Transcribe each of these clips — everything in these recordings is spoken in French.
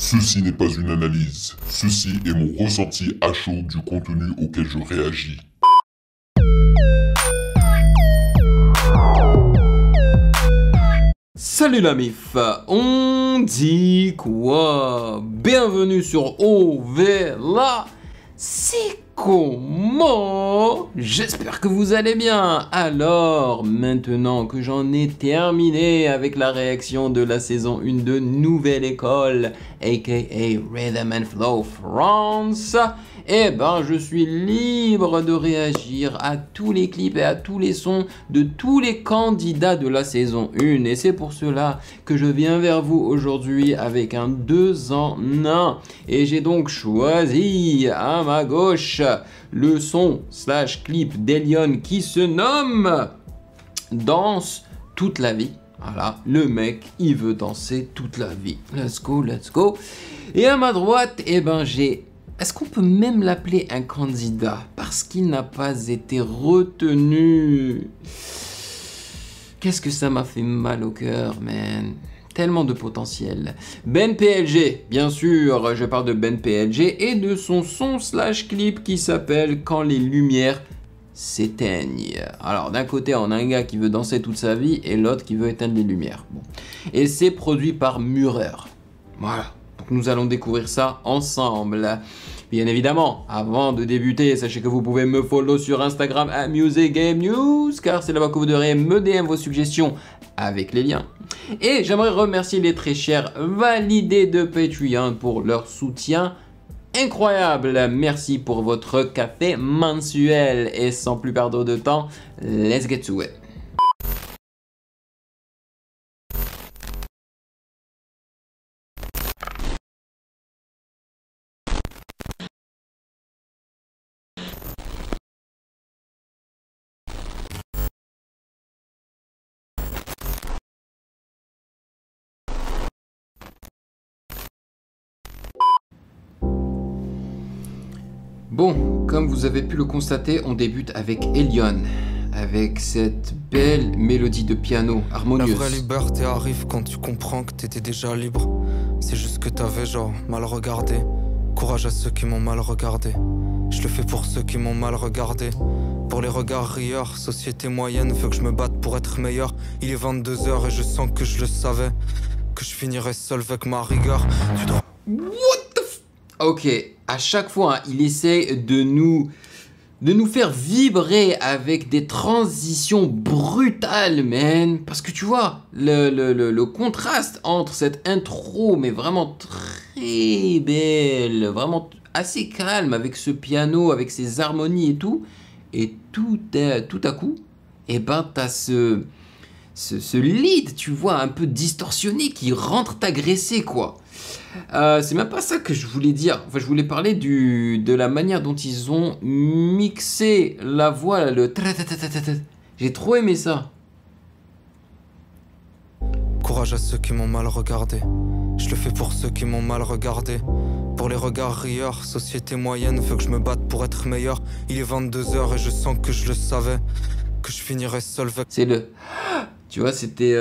Ceci n'est pas une analyse, ceci est mon ressenti à chaud du contenu auquel je réagis. Salut la mif, on dit quoi? Bienvenue sur OVLA. C'est comment? J'espère que vous allez bien. Alors, maintenant que j'en ai terminé avec la réaction de la saison 1 de Nouvelle École, aka Rhythm and Flow France, eh ben je suis libre de réagir à tous les clips et à tous les sons de tous les candidats de la saison 1. Et c'est pour cela que je viens vers vous aujourd'hui avec un 2 en 1. Et j'ai donc choisi à ma gauche le son / clip d'Elion qui se nomme Danse toute la vie. Voilà, le mec, il veut danser toute la vie. Let's go, let's go. Et à ma droite, eh ben j'ai... Est-ce qu'on peut même l'appeler un candidat? Parce qu'il n'a pas été retenu. Qu'est-ce que ça m'a fait mal au cœur, man. Tellement de potentiel. Ben PLG, bien sûr, je parle de Ben PLG et de son son / clip qui s'appelle Quand les lumières s'éteignent. Alors d'un côté on a un gars qui veut danser toute sa vie et l'autre qui veut éteindre les lumières. Bon. Et c'est produit par Mureur. Voilà. Donc nous allons découvrir ça ensemble. Bien évidemment, avant de débuter, sachez que vous pouvez me follow sur Instagram à MusicGameNews, car c'est là-bas que vous devrez me DM vos suggestions avec les liens. Et j'aimerais remercier les très chers validés de Patreon pour leur soutien incroyable. Merci pour votre café mensuel. Et sans plus perdre de temps, let's get to it. Bon, comme vous avez pu le constater, on débute avec Elion, avec cette belle mélodie de piano harmonieuse. La vraie liberté arrive quand tu comprends que t'étais déjà libre. C'est juste que t'avais genre mal regardé. Courage à ceux qui m'ont mal regardé. Je le fais pour ceux qui m'ont mal regardé. Pour les regards rieurs, société moyenne veut que je me batte pour être meilleur. Il est 22 h et je sens que je le savais, que je finirais seul avec ma rigueur. What the f... Ok, à chaque fois, hein, il essaie de nous faire vibrer avec des transitions brutales, man. Parce que tu vois, le contraste entre cette intro, mais vraiment très belle, vraiment assez calme, avec ce piano, avec ses harmonies et tout à coup, et ben t'as ce lead, tu vois, un peu distorsionné qui rentre t'agresser, quoi. C'est même pas ça que je voulais dire. Enfin, je voulais parler de la manière dont ils ont mixé la voix, là, le ta-ta-ta-ta-ta-ta. J'ai trop aimé ça. Courage à ceux qui m'ont mal regardé. Je le fais pour ceux qui m'ont mal regardé. Pour les regards rieurs, société moyenne veut que je me batte pour être meilleur. Il est 22 h et je sens que je le savais, que je finirais seul avec... C'est le... Tu vois, c'était...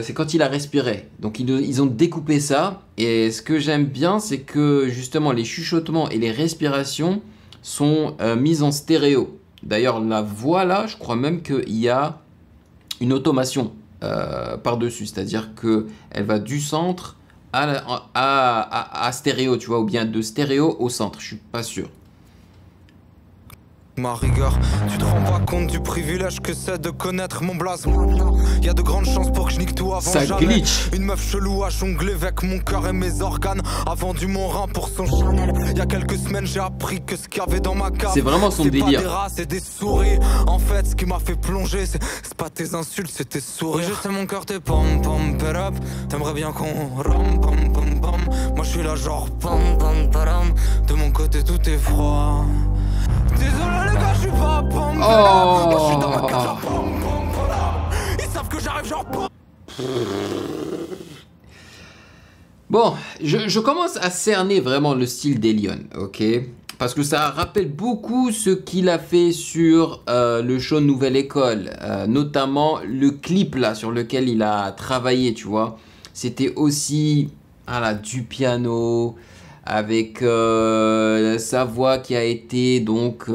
c'est quand il a respiré. Donc ils ont découpé ça. Et ce que j'aime bien, c'est que justement les chuchotements et les respirations sont mises en stéréo. D'ailleurs, la voix là, je crois même qu'il y a une automation par-dessus. C'est-à-dire qu'elle va du centre à stéréo, tu vois, ou bien de stéréo au centre. Je suis pas sûr. Ma rigueur, tu te rends pas compte du privilège que c'est de connaître mon blason. Y a de grandes chances pour que je nique tout avant ça jamais. Glitch. Une meuf chelou a jonglé avec mon cœur et mes organes, a vendu mon rein pour son Chanel. Y a quelques semaines j'ai appris que ce qu'il y avait dans ma cave, c'est vraiment son délire. C'est pas des rats, c'est des souris. En fait, ce qui m'a fait plonger, c'est pas tes insultes, c'est tes sourires. Oui, je sais mon cœur t'es pom pom up. T'aimerais bien qu'on ram pom pom pom. Moi je suis là genre pom pom param. De mon côté tout est froid. Désolé les gars, je suis pas pom. Moi je suis dans ma cage genre pom pom pom. Ils savent que j'arrive genre pom. Bon, je commence à cerner vraiment le style d'Elion, ok? Parce que ça rappelle beaucoup ce qu'il a fait sur le show Nouvelle École, notamment le clip là sur lequel il a travaillé, tu vois. C'était aussi Voilà, du piano, avec sa voix qui a été donc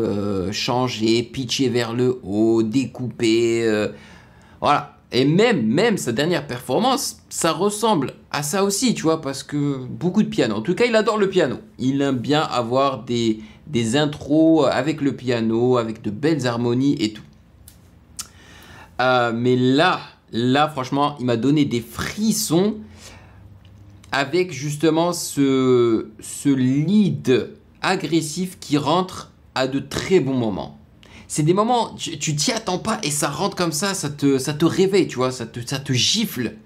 changée, pitchée vers le haut, découpée. Voilà. Et même sa dernière performance, ça ressemble à ça aussi, tu vois, parce que beaucoup de piano. En tout cas, il adore le piano. Il aime bien avoir des intros avec le piano, avec de belles harmonies et tout. Mais là, franchement, il m'a donné des frissons avec justement ce lead agressif qui rentre à de très bons moments. C'est des moments, tu t'y attends pas et ça rentre comme ça te réveille, tu vois, ça te gifle.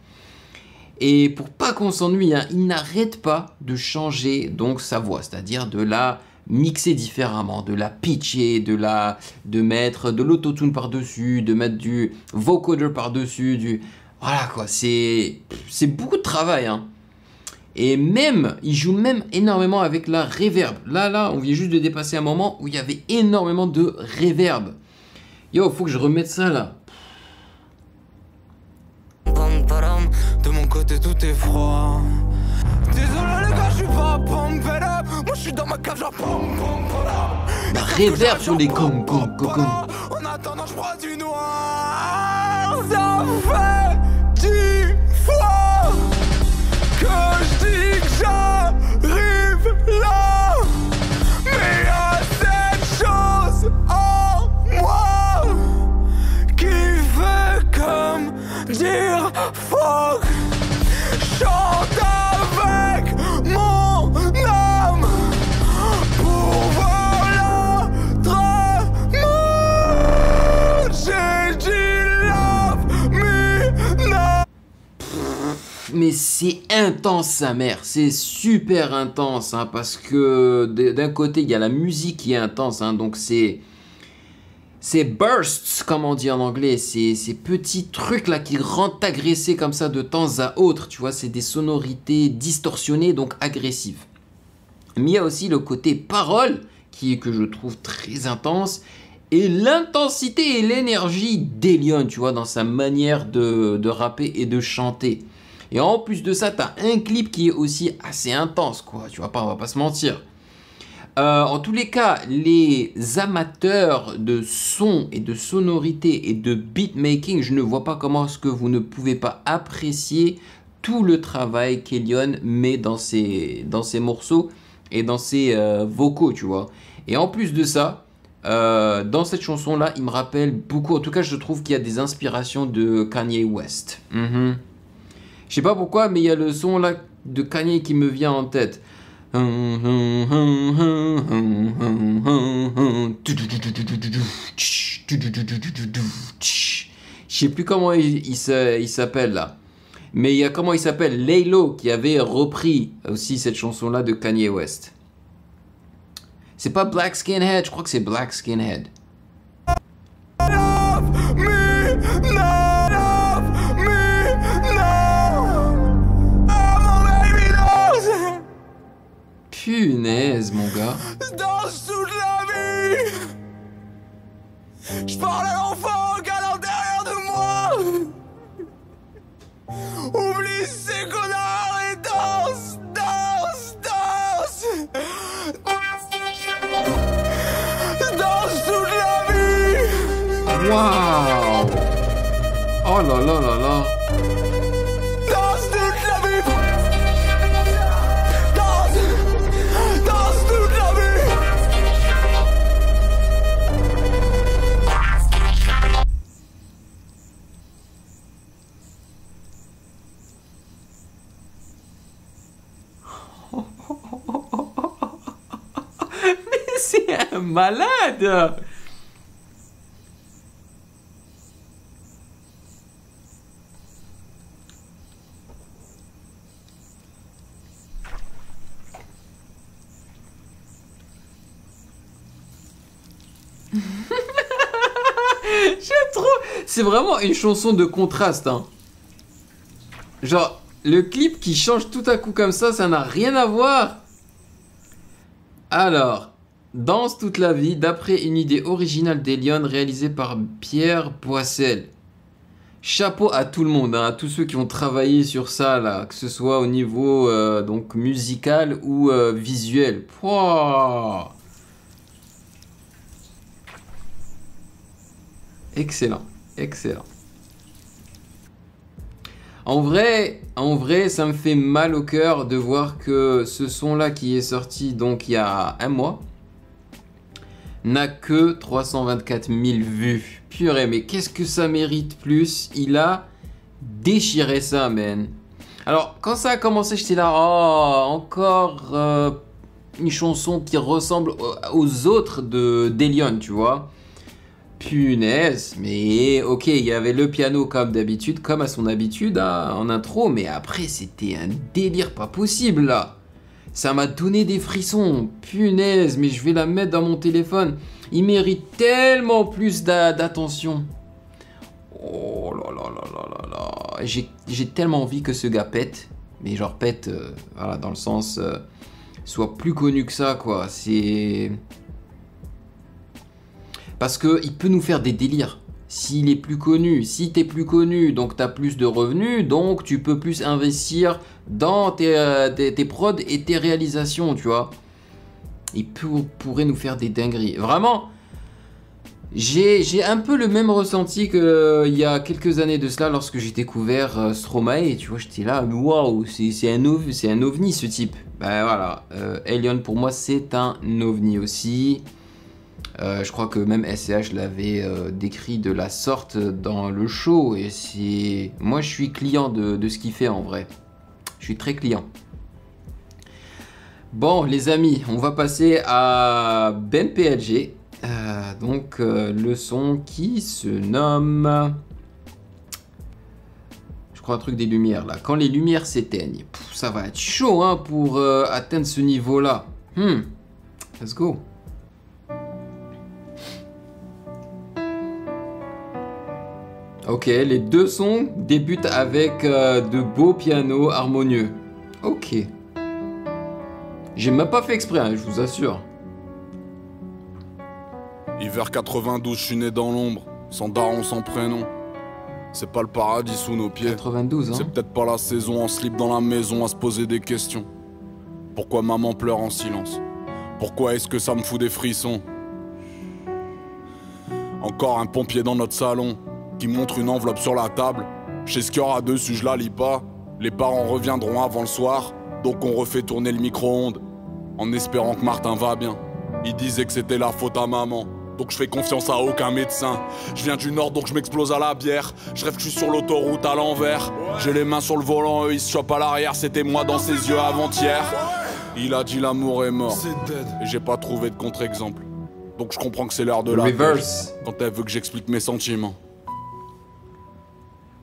Et pour pas qu'on s'ennuie, hein, il n'arrête pas de changer donc sa voix, c'est-à-dire de la mixer différemment, de la pitcher, de mettre de l'autotune par-dessus, de mettre du vocoder par-dessus, voilà quoi, c'est beaucoup de travail, hein. Et même, il joue même énormément avec la reverb. Là, on vient juste de dépasser un moment où il y avait énormément de reverb. Yo, faut que je remette ça là. De mon côté, tout est froid. Désolé les gars, je suis pas pumped up. Moi je suis dans ma cave, genre La reverb sur les gong. En attendant, je prends du noir. Ça fait 10 fois que je dis que j'arrive là. Mais y'a cette chose en moi qui fait comme dire fuck. Chante avec mon âme pour voir l'autre monde. J'ai dit love me now. Mais c'est intense sa mère, c'est super intense, hein, parce que d'un côté il y a la musique qui est intense, hein, donc c'est bursts comme on dit en anglais, ces petits trucs là qui rendent agressé comme ça de temps à autre, tu vois, c'est des sonorités distorsionnées donc agressives. Mais il y a aussi le côté parole que je trouve très intense et l'intensité et l'énergie d'Elion, tu vois, dans sa manière de rapper et de chanter. Et en plus de ça, t'as un clip qui est aussi assez intense, quoi. Tu vois pas, on va pas se mentir. En tous les cas, les amateurs de son et de sonorité et de beatmaking, je ne vois pas comment est-ce que vous ne pouvez pas apprécier tout le travail qu'Elion met dans ses morceaux et dans ses vocaux, tu vois. Et en plus de ça, dans cette chanson-là, il me rappelle beaucoup, en tout cas, je trouve qu'il y a des inspirations de Kanye West. Je sais pas pourquoi, mais il y a le son là de Kanye qui me vient en tête. Je sais plus comment il s'appelle là. Mais il y a comment il s'appelle, Laylo, qui avait repris aussi cette chanson là de Kanye West. C'est pas Black Skinhead, je crois que c'est Black Skinhead. Punaise, mon gars. Danse toute la vie. Je parle à l'enfant regardant derrière de moi. Oublie ces connards et danse. Danse toute la vie. Waouh. Oh là là là là. Danse toute la vie. Mais c'est un malade. J'aime trop. C'est vraiment une chanson de contraste, hein. Genre, le clip qui change tout à coup comme ça n'a rien à voir. Alors, Danse toute la vie, d'après une idée originale d'Elion réalisée par Pierre Boissel. chapeau à tout le monde, hein, à tous ceux qui ont travaillé sur ça, là, que ce soit au niveau donc musical ou visuel. Pouah. Excellent, excellent. En vrai, ça me fait mal au cœur de voir que ce son-là qui est sorti donc il y a un mois n'a que 324 000 vues. Purée, mais qu'est-ce que ça mérite plus? Il a déchiré ça, man. Alors, quand ça a commencé, j'étais là, oh, encore une chanson qui ressemble aux autres d'Elion, tu vois. Punaise, mais ok, il y avait le piano comme d'habitude, comme à son habitude hein, en intro, mais après c'était un délire pas possible là. Ça m'a donné des frissons, punaise, mais je vais la mettre dans mon téléphone. Il mérite tellement plus d'attention. Oh là là là là là là. J'ai tellement envie que ce gars pète, mais genre pète, voilà, dans le sens, soit plus connu que ça quoi, c'est... Parce qu'il peut nous faire des délires. S'il est plus connu, si t'es plus connu, donc t'as plus de revenus, donc tu peux plus investir dans tes prods et tes réalisations, tu vois. Il pourrait nous faire des dingueries. Vraiment, j'ai un peu le même ressenti qu'il y a quelques années de cela lorsque j'ai découvert Stromae. Tu vois, j'étais là, waouh, c'est un ovni ce type. Ben voilà, Elion pour moi c'est un ovni aussi. Je crois que même SCH l'avait décrit de la sorte dans le show et c'est... Moi je suis client de ce qu'il fait en vrai. Je suis très client. Bon les amis, on va passer à Ben PLG. Donc le son qui se nomme... Je crois un truc des lumières là. Quand les lumières s'éteignent. Ça va être chaud hein, pour atteindre ce niveau là. Let's go. Ok, les deux sons débutent avec de beaux pianos harmonieux. Ok. J'ai même pas fait exprès, hein, je vous assure. Hiver 92, je suis né dans l'ombre, sans daron, sans prénom. C'est pas le paradis sous nos pieds. 92, hein. C'est peut-être pas la saison, en slip dans la maison à se poser des questions. Pourquoi maman pleure en silence? Pourquoi est-ce que ça me fout des frissons? Encore un pompier dans notre salon qui montre une enveloppe sur la table. Je sais ce qu'il y aura dessus, je la lis pas. Les parents reviendront avant le soir, donc on refait tourner le micro-ondes en espérant que Martin va bien. Il disait que c'était la faute à maman, donc je fais confiance à aucun médecin. Je viens du nord donc je m'explose à la bière. Je rêve que je suis sur l'autoroute à l'envers. J'ai les mains sur le volant, eux ils se chopent à l'arrière. C'était moi dans ses yeux avant-hier. Il a dit l'amour est mort et j'ai pas trouvé de contre-exemple. Donc je comprends que c'est l'heure de la Reverse. quand elle veut que j'explique mes sentiments.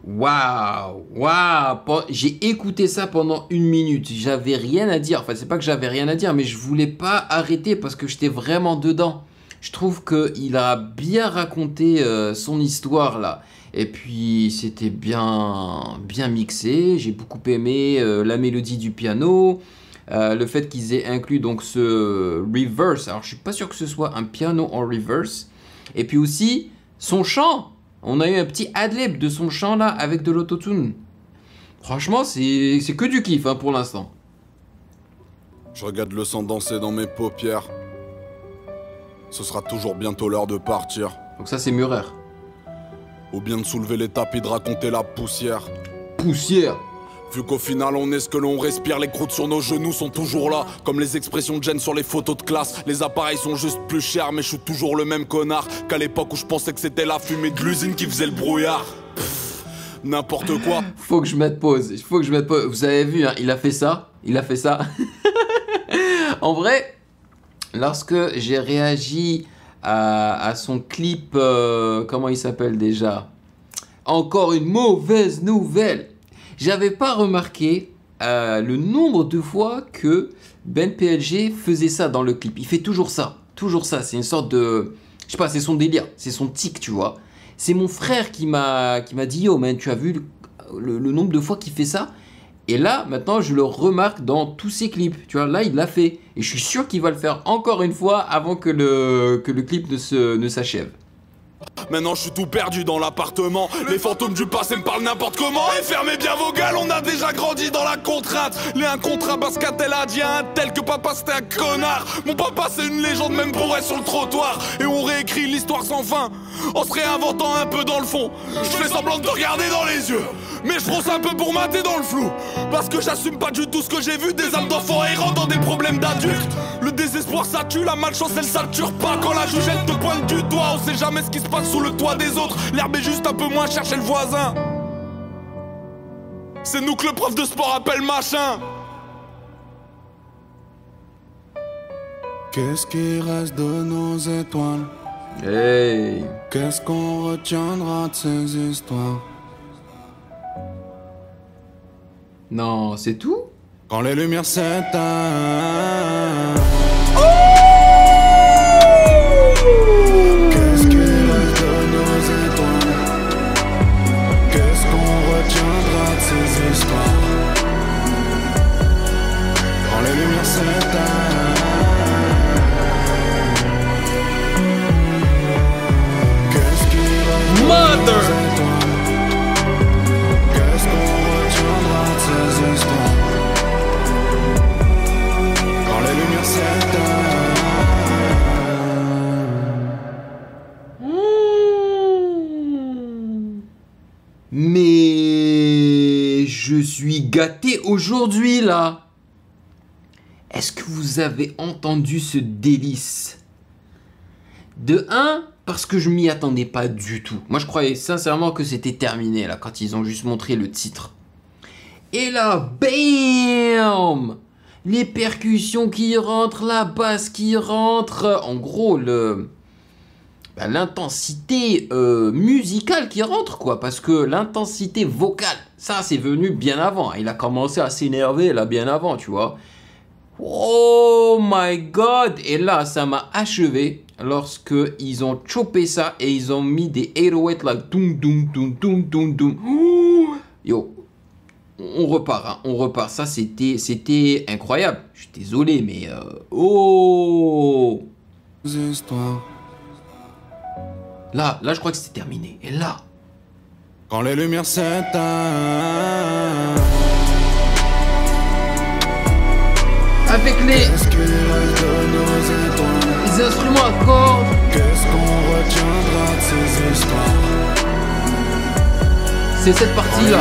Waouh, waouh. J'ai écouté ça pendant 1 minute. J'avais rien à dire. Enfin, c'est pas que j'avais rien à dire, mais je voulais pas arrêter parce que j'étais vraiment dedans. Je trouve qu'il a bien raconté son histoire là. Et puis, c'était bien mixé. J'ai beaucoup aimé la mélodie du piano. Le fait qu'ils aient inclus donc ce reverse. Alors, je suis pas sûr que ce soit un piano en reverse. Et puis aussi, son chant. On a eu un petit ad-lib de son chant là avec de l'autotune. Franchement, c'est que du kiff hein, pour l'instant. Je regarde le sang danser dans mes paupières. Ce sera toujours bientôt l'heure de partir. Donc ça c'est Murer. Ou bien de soulever les tapis, de raconter la poussière. Poussière. Vu qu'au final on est ce que l'on respire, les croûtes sur nos genoux sont toujours là. Comme les expressions de gêne sur les photos de classe. Les appareils sont juste plus chers, mais je suis toujours le même connard qu'à l'époque où je pensais que c'était la fumée de l'usine qui faisait le brouillard. N'importe quoi. Faut que je mette pause, Vous avez vu, hein, il a fait ça. En vrai, lorsque j'ai réagi à son clip, comment il s'appelle déjà? Encore une mauvaise nouvelle. J'avais pas remarqué le nombre de fois que Ben PLG faisait ça dans le clip. Il fait toujours ça. C'est une sorte de... Je sais pas, c'est son délire. C'est son tic, tu vois. C'est mon frère qui m'a dit « Yo, man, tu as vu le nombre de fois qu'il fait ça ?» Et là, maintenant, je le remarque dans tous ses clips. Tu vois, là, il l'a fait. Et je suis sûr qu'il va le faire encore une fois avant que le clip ne s'achève. Maintenant je suis tout perdu dans l'appartement. Les fantômes du passé me parlent n'importe comment. Et fermez bien vos gueules, on a déjà grandi dans la contrainte. Les un contrat parce qu'a-t-elle a dit à un tel que papa c'était un connard. Mon papa c'est une légende même pour être sur le trottoir. Et on réécrit l'histoire sans fin en se réinventant un peu dans le fond. Je fais semblant de te regarder dans les yeux, mais je fronce un peu pour mater dans le flou. Parce que j'assume pas du tout ce que j'ai vu. Des âmes d'enfants errant dans des problèmes d'adultes. Le désespoir ça tue, la malchance elle sature pas. Quand la juge elle te pointe du doigt, on sait jamais ce qui se passe sous le toit des autres. L'herbe est juste un peu moins chère chez le voisin. C'est nous que le prof de sport appelle machin. Qu'est-ce qui reste de nos étoiles? Hey. Qu'est-ce qu'on retiendra de ces histoires? Non, c'est tout? Quand les lumières s'éteignent. Qu'est-ce qui reste de nos étoiles? Qu'est-ce qu'on retiendra de ces histoires? Quand les lumières s'éteignent. Qu'est-ce qui reste de nos étoiles? Qu'est-ce qu'on retiendra de ces histoires? Quand les lumières s'éteignent. Mais je suis gâté aujourd'hui là. Est-ce que vous avez entendu ce délice? De un, parce que je m'y attendais pas du tout. Moi je croyais sincèrement que c'était terminé là quand ils ont juste montré le titre. Et là, bam! Les percussions qui rentrent, la basse qui rentre. En gros, l'intensité musicale qui rentre, quoi. Parce que l'intensité vocale, ça, c'est venu bien avant. Il a commencé à s'énerver, là, bien avant, tu vois. Oh my God! Et là, ça m'a achevé lorsque ils ont chopé ça et ils ont mis des 808, là. Doum, doum, doum, doum, doum, doum. Ouh. Yo. On repart, hein, on repart. Ça, c'était incroyable. Je suis désolé, mais... Oh! Là, je crois que c'était terminé. Et là... Quand les lumières s'éteignent. Avec les instruments à cordes. Qu'est-ce qu'on retiendra de ces histoires? C'est cette partie-là.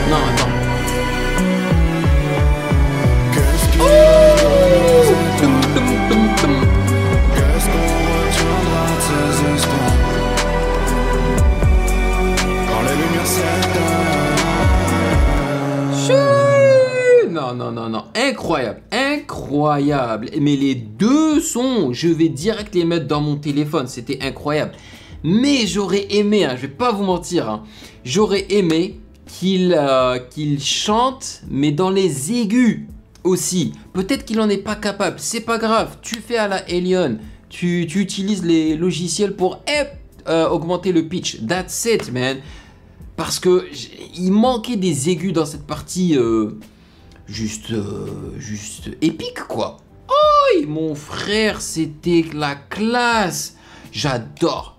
Non, attends. Qu'est-ce qui Toum, toum, toum, toum. Qu'est-ce qu'on retiendra de ces histoires? Quand les lumières s'éteignent. Non, non, non, non. Incroyable, incroyable. Mais les deux sons, je vais direct les mettre dans mon téléphone. C'était incroyable. Mais j'aurais aimé, hein, je vais pas vous mentir, hein, j'aurais aimé qu'il chante, mais dans les aigus aussi. Peut-être qu'il en est pas capable, c'est pas grave. Tu fais à la Alien, tu utilises les logiciels pour augmenter le pitch. That's it, man. Parce que il manquait des aigus dans cette partie juste épique, quoi. Oh, mon frère, c'était la classe. J'adore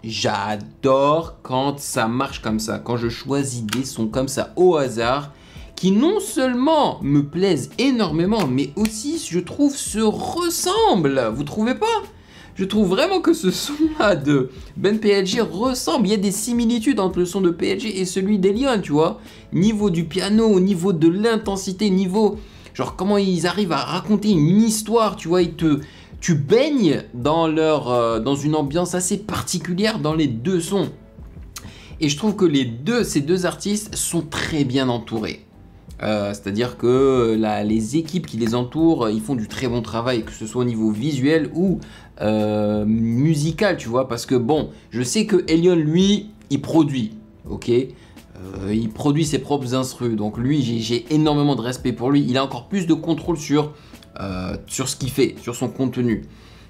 quand ça marche comme ça, quand je choisis des sons comme ça au hasard, qui non seulement me plaisent énormément, mais aussi, je trouve, se ressemblent. Vous trouvez pas? Je trouve vraiment que ce son-là de Ben PLG ressemble. Il y a des similitudes entre le son de PLG et celui d'Elion, tu vois. Niveau du piano, au niveau de l'intensité, niveau... Genre comment ils arrivent à raconter une histoire, tu vois, tu baignes dans dans une ambiance assez particulière dans les deux sons. Et je trouve que ces deux artistes sont très bien entourés. C'est-à-dire que les équipes qui les entourent, ils font du très bon travail, que ce soit au niveau visuel ou musical, tu vois. Parce que bon, je sais que Elion, lui, il produit, ok. Il produit ses propres instrus, donc lui, j'ai énormément de respect pour lui. Il a encore plus de contrôle sur ce qu'il fait, sur son contenu.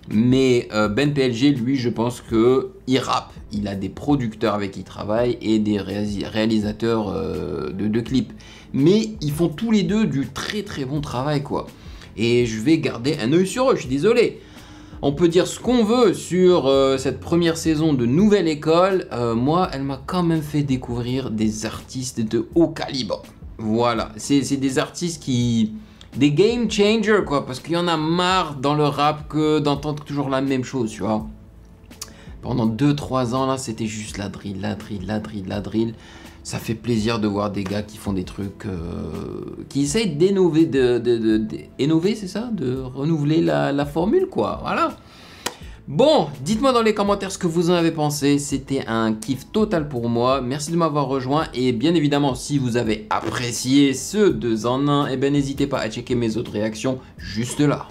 Mais Ben PLG, lui, je pense qu'il rappe. Il a des producteurs avec qui il travaille et des réalisateurs de clips. Mais ils font tous les deux du très très bon travail, quoi. Et je vais garder un œil sur eux, je suis désolé. On peut dire ce qu'on veut sur cette première saison de Nouvelle École. Moi, elle m'a quand même fait découvrir des artistes de haut calibre. Voilà, c'est des artistes qui... Des game changers, quoi. Parce qu'il y en a marre dans le rap que d'entendre toujours la même chose, tu vois. Pendant 2-3 ans, là, c'était juste la drill, la drill, la drill, la drill. Ça fait plaisir de voir des gars qui font des trucs, qui essayent d'innover, innover, c'est ça? De renouveler la formule, quoi, voilà. Bon, dites-moi dans les commentaires ce que vous en avez pensé, c'était un kiff total pour moi, merci de m'avoir rejoint, et bien évidemment, si vous avez apprécié ce 2 en 1, eh ben n'hésitez pas à checker mes autres réactions juste là.